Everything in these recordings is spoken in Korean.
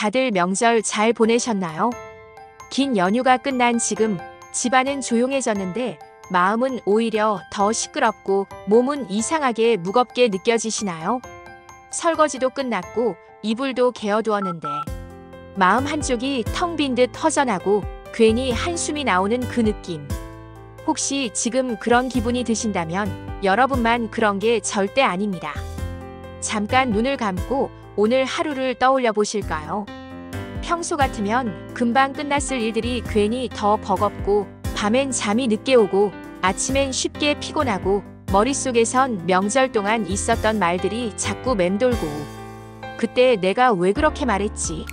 다들 명절 잘 보내셨나요? 긴 연휴가 끝난 지금 집안은 조용해졌는데 마음은 오히려 더 시끄럽고 몸은 이상하게 무겁게 느껴지시나요? 설거지도 끝났고 이불도 개어두었는데 마음 한쪽이 텅 빈 듯 허전하고 괜히 한숨이 나오는 그 느낌. 혹시 지금 그런 기분이 드신다면 여러분만 그런 게 절대 아닙니다. 잠깐 눈을 감고 오늘 하루를 떠올려 보실까요? 평소 같으면 금방 끝났을 일들이 괜히 더 버겁고 밤엔 잠이 늦게 오고 아침엔 쉽게 피곤하고 머릿속에선 명절 동안 있었던 말들이 자꾸 맴돌고 그때 내가 왜 그렇게 말했지?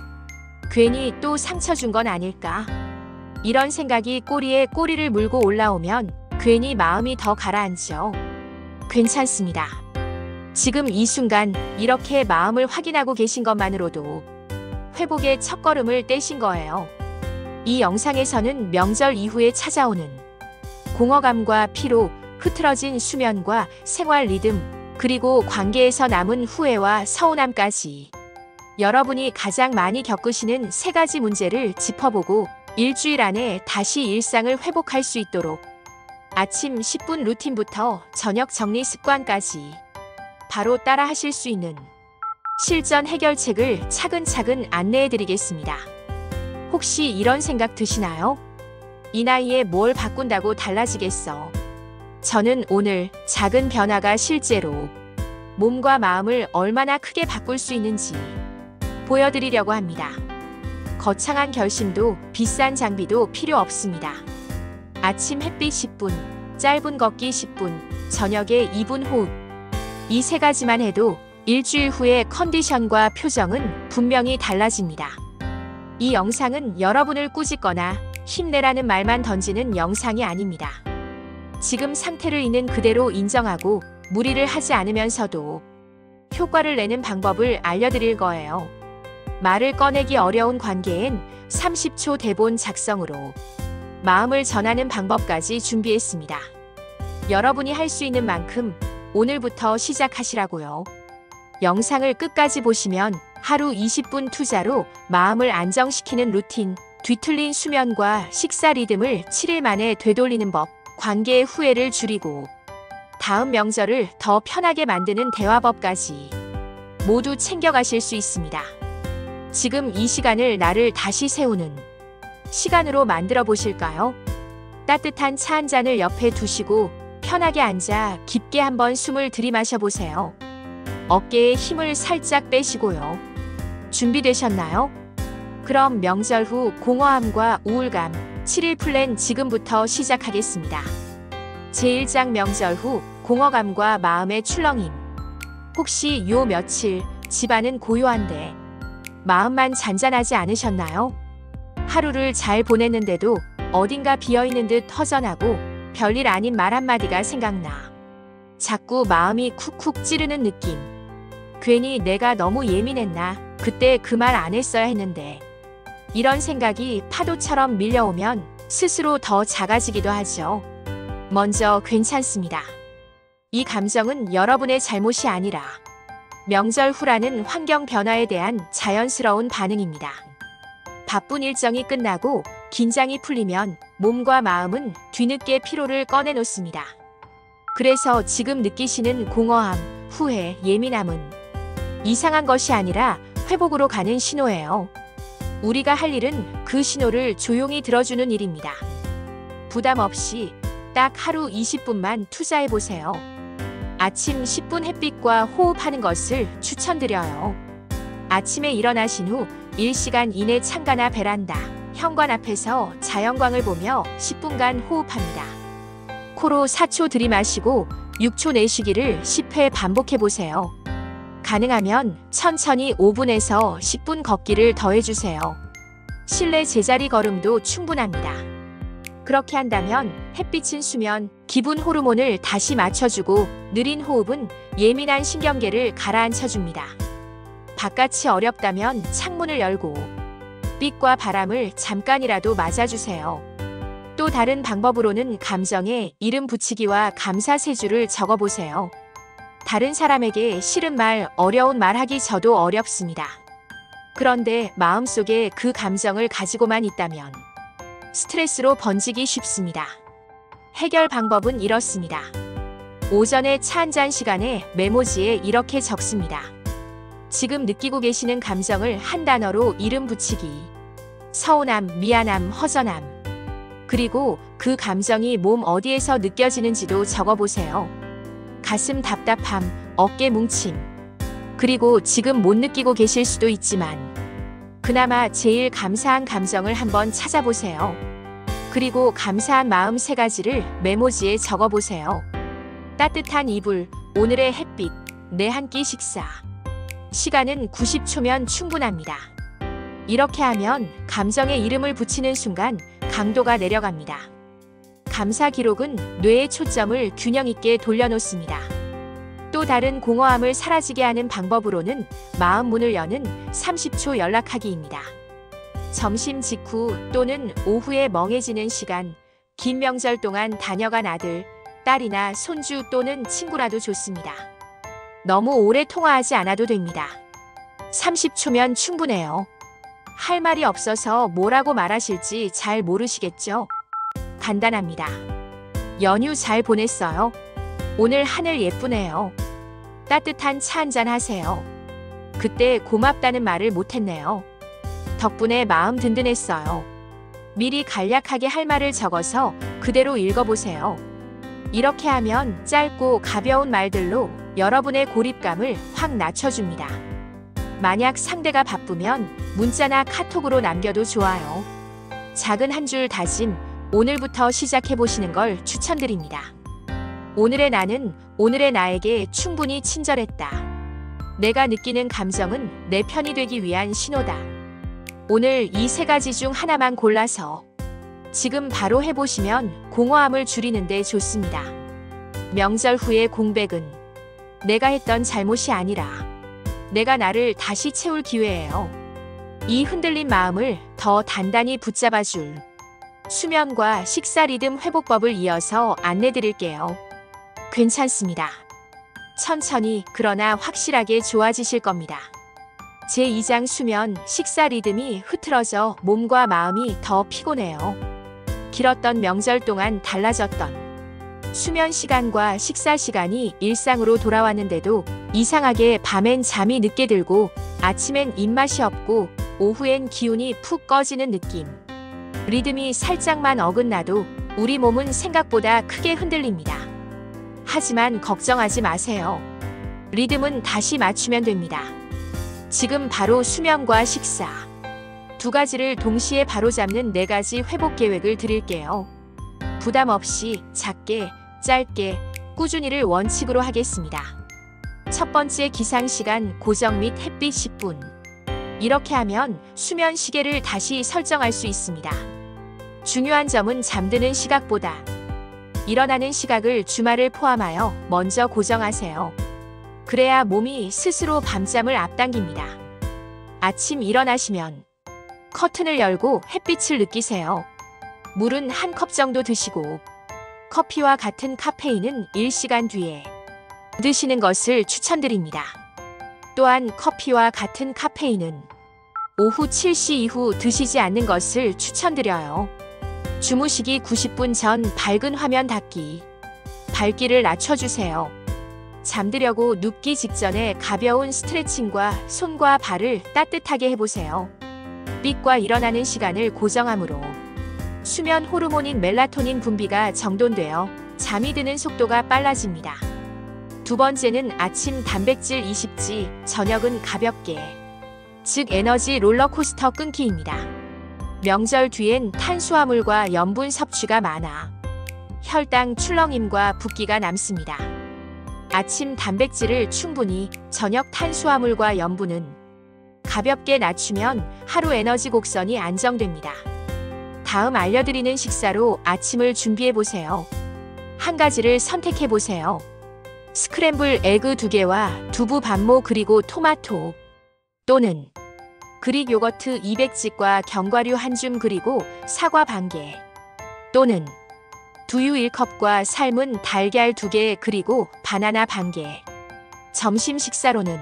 괜히 또 상처 준 건 아닐까? 이런 생각이 꼬리에 꼬리를 물고 올라오면 괜히 마음이 더 가라앉죠. 괜찮습니다. 지금 이 순간 이렇게 마음을 확인하고 계신 것만으로도 회복의 첫걸음을 떼신 거예요. 이 영상에서는 명절 이후에 찾아오는 공허감과 피로, 흐트러진 수면과 생활 리듬, 그리고 관계에서 남은 후회와 서운함까지 여러분이 가장 많이 겪으시는 3가지 문제를 짚어보고 일주일 안에 다시 일상을 회복할 수 있도록 아침 10분 루틴부터 저녁 정리 습관까지 바로 따라 하실 수 있는 실전 해결책을 차근차근 안내해 드리겠습니다. 혹시 이런 생각 드시나요? 이 나이에 뭘 바꾼다고 달라지겠어. 저는 오늘 작은 변화가 실제로 몸과 마음을 얼마나 크게 바꿀 수 있는지 보여드리려고 합니다. 거창한 결심도 비싼 장비도 필요 없습니다. 아침 햇빛 10분, 짧은 걷기 10분, 저녁에 2분 호흡. 이 3가지만 해도 일주일 후의 컨디션과 표정은 분명히 달라집니다. 이 영상은 여러분을 꾸짖거나 힘내라는 말만 던지는 영상이 아닙니다. 지금 상태를 있는 그대로 인정하고 무리를 하지 않으면서도 효과를 내는 방법을 알려드릴 거예요. 말을 꺼내기 어려운 관계엔 30초 대본 작성으로 마음을 전하는 방법까지 준비했습니다. 여러분이 할 수 있는 만큼 오늘부터 시작하시라고요. 영상을 끝까지 보시면 하루 20분 투자로 마음을 안정시키는 루틴, 뒤틀린 수면과 식사 리듬을 7일 만에 되돌리는 법, 관계의 후회를 줄이고 다음 명절을 더 편하게 만드는 대화법까지 모두 챙겨가실 수 있습니다. 지금 이 시간을 나를 다시 세우는 시간으로 만들어 보실까요? 따뜻한 차 한 잔을 옆에 두시고 편하게 앉아 깊게 한번 숨을 들이마셔 보세요. 어깨에 힘을 살짝 빼시고요. 준비되셨나요? 그럼 명절 후 공허함과 우울감 7일 플랜 지금부터 시작하겠습니다. 제1장 명절 후 공허감과 마음의 출렁임. 혹시 요 며칠 집안은 고요한데 마음만 잔잔하지 않으셨나요? 하루를 잘 보냈는데도 어딘가 비어있는 듯 허전하고 별일 아닌 말 한마디가 생각나. 자꾸 마음이 쿡쿡 찌르는 느낌. 괜히 내가 너무 예민했나? 그때 그 말 안 했어야 했는데. 이런 생각이 파도처럼 밀려오면 스스로 더 작아지기도 하죠. 먼저 괜찮습니다. 이 감정은 여러분의 잘못이 아니라 명절 후라는 환경 변화에 대한 자연스러운 반응입니다. 바쁜 일정이 끝나고 긴장이 풀리면 몸과 마음은 뒤늦게 피로를 꺼내놓습니다. 그래서 지금 느끼시는 공허함, 후회, 예민함은 이상한 것이 아니라 회복으로 가는 신호예요. 우리가 할 일은 그 신호를 조용히 들어주는 일입니다. 부담 없이 딱 하루 20분만 투자해보세요. 아침 10분 햇빛과 호흡하는 것을 추천드려요. 아침에 일어나신 후 1시간 이내 창가나 베란다, 현관 앞에서 자연광을 보며 10분간 호흡합니다. 코로 4초 들이마시고 6초 내쉬기를 10회 반복해보세요. 가능하면 천천히 5분에서 10분 걷기를 더해주세요. 실내 제자리 걸음도 충분합니다. 그렇게 한다면 햇빛은 수면, 기분 호르몬을 다시 맞춰주고 느린 호흡은 예민한 신경계를 가라앉혀줍니다. 바깥이 어렵다면 창문을 열고 빛과 바람을 잠깐이라도 맞아주세요. 또 다른 방법으로는 감정에 이름 붙이기와 감사 3줄을 적어보세요. 다른 사람에게 싫은 말, 어려운 말 하기 저도 어렵습니다. 그런데 마음속에 그 감정을 가지고만 있다면 스트레스로 번지기 쉽습니다. 해결 방법은 이렇습니다. 오전에 차 한잔 시간에 메모지에 이렇게 적습니다. 지금 느끼고 계시는 감정을 한 단어로 이름 붙이기. 서운함, 미안함, 허전함. 그리고 그 감정이 몸 어디에서 느껴지는지도 적어보세요. 가슴 답답함, 어깨 뭉침. 그리고 지금 못 느끼고 계실 수도 있지만 그나마 제일 감사한 감정을 한번 찾아보세요. 그리고 감사한 마음 3가지를 메모지에 적어보세요. 따뜻한 이불, 오늘의 햇빛, 내 한 끼 식사. 시간은 90초면 충분합니다. 이렇게 하면 감정에 이름을 붙이는 순간 강도가 내려갑니다. 감사 기록은 뇌의 초점을 균형 있게 돌려놓습니다. 또 다른 공허함을 사라지게 하는 방법으로는 마음 문을 여는 30초 연락하기입니다. 점심 직후 또는 오후에 멍해지는 시간, 긴 명절 동안 다녀간 아들, 딸이나 손주 또는 친구라도 좋습니다. 너무 오래 통화하지 않아도 됩니다. 30초면 충분해요. 할 말이 없어서 뭐라고 말하실지 잘 모르시겠죠? 간단합니다. 연휴 잘 보냈어요? 오늘 하늘 예쁘네요. 따뜻한 차 한잔 하세요. 그때 고맙다는 말을 못했네요. 덕분에 마음 든든했어요. 미리 간략하게 할 말을 적어서 그대로 읽어보세요. 이렇게 하면 짧고 가벼운 말들로 여러분의 고립감을 확 낮춰줍니다. 만약 상대가 바쁘면 문자나 카톡으로 남겨도 좋아요. 작은 한 줄 다짐, 오늘부터 시작해보시는 걸 추천드립니다. 오늘의 나는 오늘의 나에게 충분히 친절했다. 내가 느끼는 감정은 내 편이 되기 위한 신호다. 오늘 이 3가지 중 하나만 골라서 지금 바로 해보시면 공허함을 줄이는 데 좋습니다. 명절 후의 공백은 내가 했던 잘못이 아니라 내가 나를 다시 채울 기회예요. 이 흔들린 마음을 더 단단히 붙잡아줄 수면과 식사 리듬 회복법을 이어서 안내드릴게요. 괜찮습니다. 천천히 그러나 확실하게 좋아지실 겁니다. 제2장 수면, 식사 리듬이 흐트러져 몸과 마음이 더 피곤해요. 길었던 명절 동안 달라졌던 수면 시간과 식사 시간이 일상으로 돌아왔는데도 이상하게 밤엔 잠이 늦게 들고 아침엔 입맛이 없고 오후엔 기운이 푹 꺼지는 느낌. 리듬이 살짝만 어긋나도 우리 몸은 생각보다 크게 흔들립니다. 하지만 걱정하지 마세요. 리듬은 다시 맞추면 됩니다. 지금 바로 수면과 식사 2가지를 동시에 바로잡는 4가지 회복 계획을 드릴게요. 부담 없이 작게, 짧게, 꾸준히를 원칙으로 하겠습니다. 첫 번째 기상시간 고정 및 햇빛 10분. 이렇게 하면 수면 시계를 다시 설정할 수 있습니다. 중요한 점은 잠드는 시각보다 일어나는 시각을 주말을 포함하여 먼저 고정하세요. 그래야 몸이 스스로 밤잠을 앞당깁니다. 아침 일어나시면 커튼을 열고 햇빛을 느끼세요. 물은 1컵 정도 드시고 커피와 같은 카페인은 1시간 뒤에 드시는 것을 추천드립니다. 또한 커피와 같은 카페인은 오후 7시 이후 드시지 않는 것을 추천드려요. 주무시기 90분 전 밝은 화면 닫기. 밝기를 낮춰주세요. 잠들려고 눕기 직전에 가벼운 스트레칭과 손과 발을 따뜻하게 해보세요. 빛과 일어나는 시간을 고정함으로 수면 호르몬인 멜라토닌 분비가 정돈되어 잠이 드는 속도가 빨라집니다. 2번째는 아침 단백질 20지, 저녁은 가볍게, 즉 에너지 롤러코스터 끊기입니다. 명절 뒤엔 탄수화물과 염분 섭취가 많아 혈당 출렁임과 붓기가 남습니다. 아침 단백질을 충분히, 저녁 탄수화물과 염분은 가볍게 낮추면 하루 에너지 곡선이 안정됩니다. 다음 알려드리는 식사로 아침을 준비해보세요. 한 가지를 선택해보세요. 스크램블 에그 2개와 두부 반모 그리고 토마토 또는 그릭 요거트 200g과 견과류 한 줌 그리고 사과 반 개 또는 두유 1컵과 삶은 달걀 2개 그리고 바나나 반 개. 점심 식사로는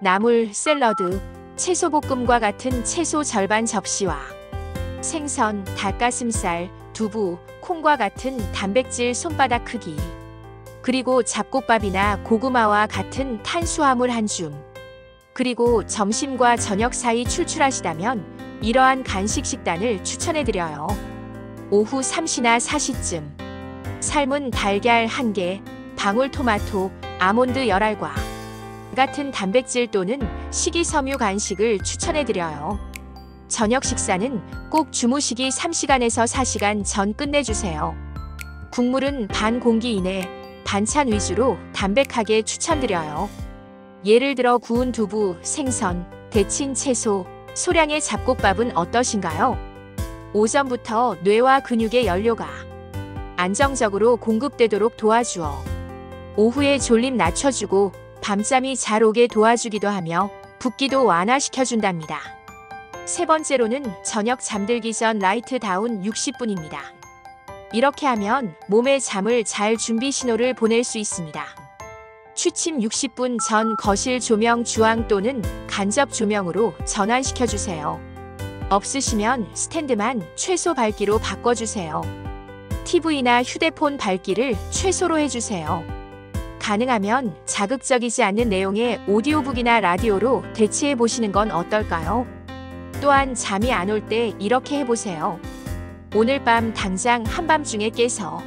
나물, 샐러드, 채소볶음과 같은 채소 절반 접시와 생선, 닭가슴살, 두부, 콩과 같은 단백질 손바닥 크기, 그리고 잡곡밥이나 고구마와 같은 탄수화물 한 줌, 그리고 점심과 저녁 사이 출출하시다면 이러한 간식 식단을 추천해드려요. 오후 3시나 4시쯤 삶은 달걀 1개, 방울토마토, 아몬드 10알과 같은 단백질 또는 식이섬유 간식을 추천해드려요. 저녁 식사는 꼭 주무시기 3시간에서 4시간 전 끝내주세요. 국물은 반 공기 이내, 반찬 위주로 담백하게 추천드려요. 예를 들어 구운 두부, 생선, 데친 채소, 소량의 잡곡밥은 어떠신가요? 오전부터 뇌와 근육의 연료가 안정적으로 공급되도록 도와주어 오후에 졸림 낮춰주고 밤잠이 잘 오게 도와주기도 하며 붓기도 완화시켜준답니다. 세 번째로는 저녁 잠들기 전 라이트 다운 60분입니다. 이렇게 하면 몸에 잠을 잘 준비 신호를 보낼 수 있습니다. 취침 60분 전 거실 조명 주황 또는 간접 조명으로 전환시켜주세요. 없으시면 스탠드만 최소 밝기로 바꿔주세요. TV나 휴대폰 밝기를 최소로 해주세요. 가능하면 자극적이지 않는 내용의 오디오북이나 라디오로 대체해 보시는 건 어떨까요? 또한 잠이 안 올 때 이렇게 해보세요. 오늘 밤 당장 한밤중에 깨서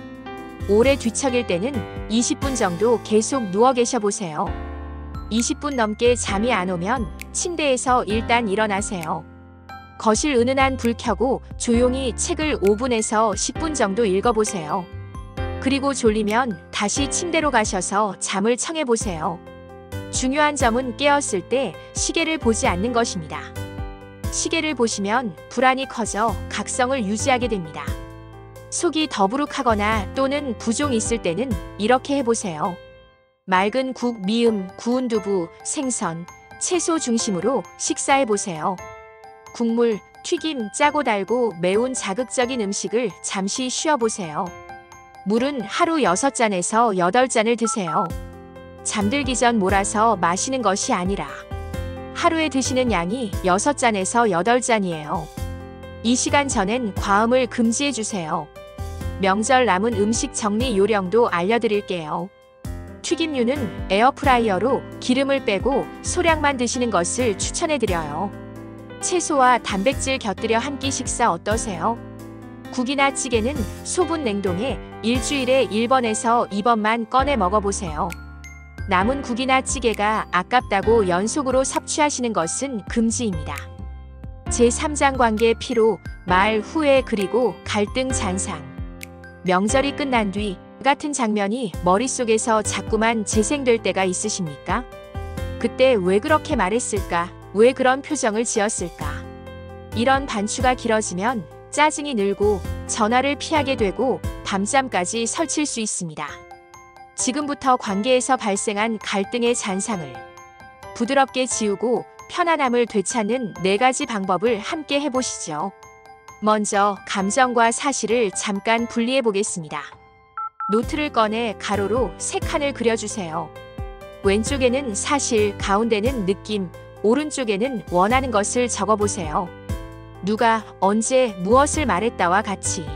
오래 뒤척일 때는 20분 정도 계속 누워 계셔 보세요. 20분 넘게 잠이 안 오면 침대에서 일단 일어나세요. 거실 은은한 불 켜고 조용히 책을 5분에서 10분 정도 읽어보세요. 그리고 졸리면 다시 침대로 가셔서 잠을 청해보세요. 중요한 점은 깨었을 때 시계를 보지 않는 것입니다. 시계를 보시면 불안이 커져 각성을 유지하게 됩니다. 속이 더부룩하거나 또는 부종이 있을 때는 이렇게 해보세요. 맑은 국, 미음, 구운 두부, 생선, 채소 중심으로 식사해보세요. 국물, 튀김, 짜고 달고 매운 자극적인 음식을 잠시 쉬어보세요. 물은 하루 6잔에서 8잔을 드세요. 잠들기 전 몰아서 마시는 것이 아니라 하루에 드시는 양이 6잔에서 8잔이에요. 이 시간 전엔 과음을 금지해주세요. 명절 남은 음식 정리 요령도 알려드릴게요. 튀김류는 에어프라이어로 기름을 빼고 소량만 드시는 것을 추천해드려요. 채소와 단백질 곁들여 한 끼 식사 어떠세요? 국이나 찌개는 소분 냉동해 일주일에 1번에서 2번만 꺼내 먹어보세요. 남은 국이나 찌개가 아깝다고 연속으로 섭취하시는 것은 금지입니다. 제3장 관계 피로, 말, 후회 그리고 갈등 잔상. 명절이 끝난 뒤 같은 장면이 머릿속에서 자꾸만 재생될 때가 있으십니까? 그때 왜 그렇게 말했을까? 왜 그런 표정을 지었을까? 이런 반추가 길어지면 짜증이 늘고 전화를 피하게 되고 밤잠까지 설칠 수 있습니다. 지금부터 관계에서 발생한 갈등의 잔상을 부드럽게 지우고 편안함을 되찾는 4가지 방법을 함께 해보시죠. 먼저 감정과 사실을 잠깐 분리해 보겠습니다. 노트를 꺼내 가로로 3칸을 그려주세요. 왼쪽에는 사실, 가운데는 느낌, 오른쪽에는 원하는 것을 적어보세요. 누가, 언제, 무엇을 말했다와 같이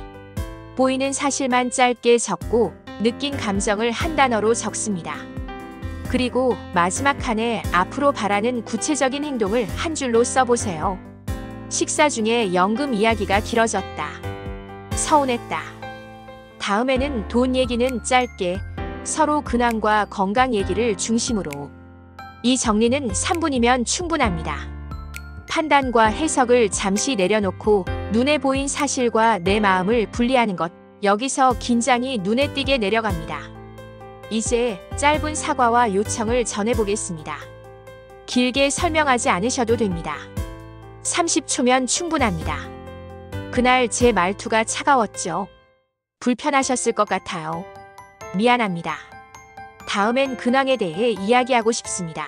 보이는 사실만 짧게 적고 느낀 감정을 한 단어로 적습니다. 그리고 마지막 칸에 앞으로 바라는 구체적인 행동을 한 줄로 써보세요. 식사 중에 연금 이야기가 길어졌다. 서운했다. 다음에는 돈 얘기는 짧게, 서로 근황과 건강 얘기를 중심으로. 이 정리는 3분이면 충분합니다. 판단과 해석을 잠시 내려놓고 눈에 보인 사실과 내 마음을 분리하는 것. 여기서 긴장이 눈에 띄게 내려갑니다. 이제 짧은 사과와 요청을 전해보겠습니다. 길게 설명하지 않으셔도 됩니다. 30초면 충분합니다. 그날 제 말투가 차가웠죠. 불편하셨을 것 같아요. 미안합니다. 다음엔 근황에 대해 이야기하고 싶습니다.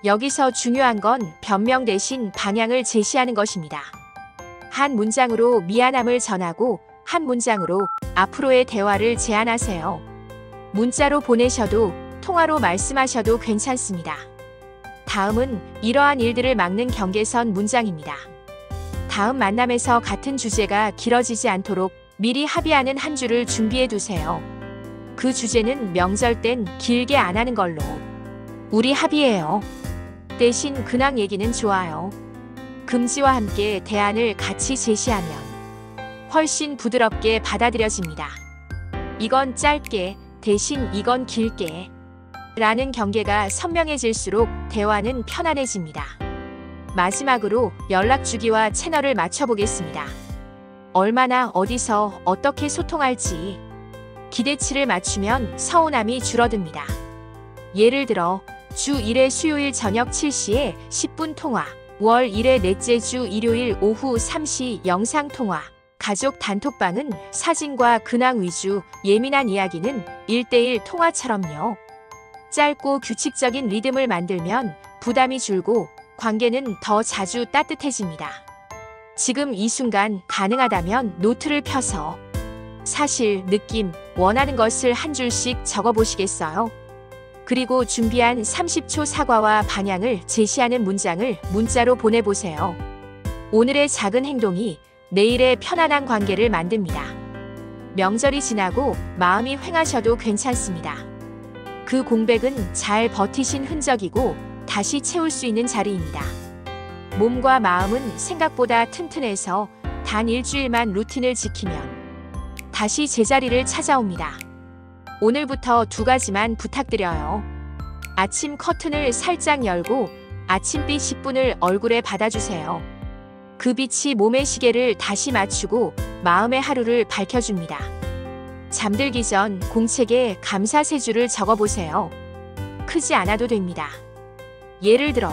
여기서 중요한 건 변명 대신 방향을 제시하는 것입니다. 한 문장으로 미안함을 전하고 한 문장으로 앞으로의 대화를 제안하세요. 문자로 보내셔도 통화로 말씀하셔도 괜찮습니다. 다음은 이러한 일들을 막는 경계선 문장입니다. 다음 만남에서 같은 주제가 길어지지 않도록 미리 합의하는 한 줄을 준비해 두세요. 그 주제는 명절 땐 길게 안 하는 걸로. 우리 합의해요. 대신 근황 얘기는 좋아요. 금지와 함께 대안을 같이 제시하면 훨씬 부드럽게 받아들여집니다. 이건 짧게, 대신 이건 길게 라는 경계가 선명해질수록 대화는 편안해집니다. 마지막으로 연락 주기와 채널을 맞춰보겠습니다. 얼마나 어디서 어떻게 소통할지 기대치를 맞추면 서운함이 줄어듭니다. 예를 들어 주 1회 수요일 저녁 7시에 10분 통화, 월 1회 넷째 주 일요일 오후 3시 영상 통화, 가족 단톡방은 사진과 근황 위주, 예민한 이야기는 1대1 통화처럼요. 짧고 규칙적인 리듬을 만들면 부담이 줄고 관계는 더 자주 따뜻해집니다. 지금 이 순간 가능하다면 노트를 펴서 사실, 느낌, 원하는 것을 한 줄씩 적어보시겠어요? 그리고 준비한 30초 사과와 방향을 제시하는 문장을 문자로 보내보세요. 오늘의 작은 행동이 내일의 편안한 관계를 만듭니다. 명절이 지나고 마음이 횡하셔도 괜찮습니다. 그 공백은 잘 버티신 흔적이고 다시 채울 수 있는 자리입니다. 몸과 마음은 생각보다 튼튼해서 단 일주일만 루틴을 지키면 다시 제자리를 찾아옵니다. 오늘부터 2가지만 부탁드려요. 아침 커튼을 살짝 열고 아침빛 10분을 얼굴에 받아주세요. 그 빛이 몸의 시계를 다시 맞추고 마음의 하루를 밝혀줍니다. 잠들기 전 공책에 감사 3줄을 적어보세요. 크지 않아도 됩니다. 예를 들어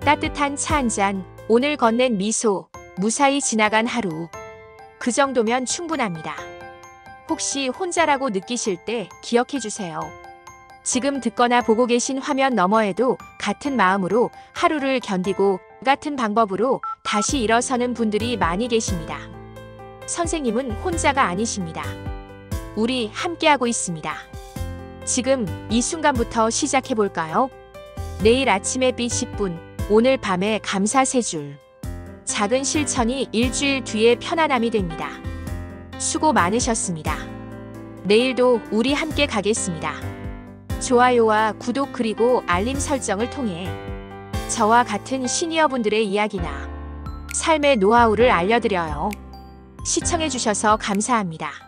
따뜻한 차 한 잔, 오늘 건넨 미소, 무사히 지나간 하루. 그 정도면 충분합니다. 혹시 혼자라고 느끼실 때 기억해 주세요. 지금 듣거나 보고 계신 화면 너머에도 같은 마음으로 하루를 견디고 같은 방법으로 다시 일어서는 분들이 많이 계십니다. 선생님은 혼자가 아니십니다. 우리 함께하고 있습니다. 지금 이 순간부터 시작해 볼까요? 내일 아침에 빛 10분, 오늘 밤에 감사 3줄. 작은 실천이 일주일 뒤에 편안함이 됩니다. 수고 많으셨습니다. 내일도 우리 함께 가겠습니다. 좋아요와 구독 그리고 알림 설정을 통해 저와 같은 시니어분들의 이야기나 삶의 노하우를 알려드려요. 시청해주셔서 감사합니다.